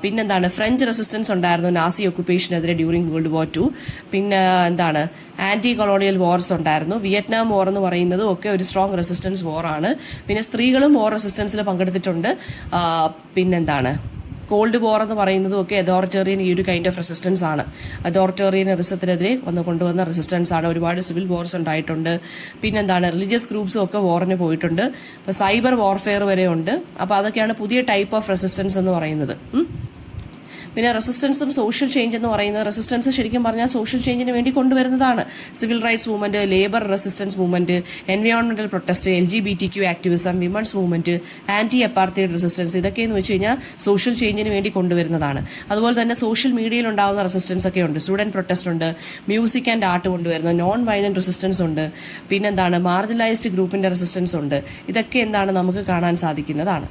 പിന്നെന്താണ്, ഫ്രഞ്ച് റെസിസ്റ്റൻസ് ഉണ്ടായിരുന്നു നാസി ഒക്കുപ്പേഷനെതിരെ ഡ്യൂറിങ് വേൾഡ് വാർ 2. പിന്നെ എന്താണ്, ആന്റി കൊളോണിയൽ വാർസ് ഉണ്ടായിരുന്നു. വിയറ്റ്നാം വാർ എന്ന് പറയുന്നതും ഒക്കെ ഒരു സ്ട്രോങ് റെസിസ്റ്റൻസ് വാർ ആണ്. പിന്നെ സ്ത്രീകളും വാർ റെസിസ്റ്റൻസിൽ പങ്കെടുത്തിട്ടുണ്ട്. പിന്നെന്താണ്, കോൾഡ് വാർ എന്ന് പറയുന്നതും ഒക്കെ അതോറിറ്റേറിയൻ ഈ ഒരു കൈൻഡ് ഓഫ് റെസിസ്റ്റൻസ് ആണ്. അതോറിറ്റേറിയനിസത്തിനെതിരെ കൊണ്ടുവന്ന റെസിസ്റ്റൻസ് ആണ്. ഒരുപാട് സിവിൽ വാർസ് ഉണ്ടായിട്ടുണ്ട്. പിന്നെന്താണ്, റിലീജിയസ് ഗ്രൂപ്പ്സും ഒക്കെ വാറിന് പോയിട്ടുണ്ട്. ഇപ്പോൾ സൈബർ വാർഫെയർ വരെ ഉണ്ട്. അപ്പോൾ അതൊക്കെയാണ് പുതിയ ടൈപ്പ് ഓഫ് റെസിസ്റ്റൻസ് എന്ന് പറയുന്നത്. പിന്നെ റെസിസ്റ്റൻസും സോഷ്യൽ ചേഞ്ച് എന്ന് പറയുന്നത്, റെസിസ്റ്റൻസ് ശരിക്കും പറഞ്ഞാൽ സോഷ്യൽ ചേഞ്ചിന് വേണ്ടി കൊണ്ടുവരുന്നതാണ്. Civil rights movement, labour resistance movement, എൻവയോൺമെന്റൽ protest, LGBTQ activism, women's movement, anti apartheid resistance, ഇതൊക്കെ എന്ന് വെച്ച് കഴിഞ്ഞാൽ സോഷ്യൽ ചേഞ്ചിന് വേണ്ടി കൊണ്ടുവരുന്നതാണ്. അതുപോലെ തന്നെ സോഷ്യൽ മീഡിയയിൽ ഉണ്ടാകുന്ന റെസിസ്റ്റൻസ് ഒക്കെ ഉണ്ട്. സ്റ്റുഡന്റ് പ്രൊട്ടസ്റ്റ് ഉണ്ട്, മ്യൂസിക് ആൻഡ് ആർട്ട് കൊണ്ടുവരുന്ന നോൺ വയലന്റ് റെസിസ്റ്റൻസ് ഉണ്ട്. പിന്നെന്താണ്, മാർജിനലൈസ്ഡ് ഗ്രൂപ്പിന്റെ റെസിസ്റ്റൻസ് ഉണ്ട്. ഇതൊക്കെ എന്താണ് നമുക്ക് കാണാൻ സാധിക്കുന്നതാണ്.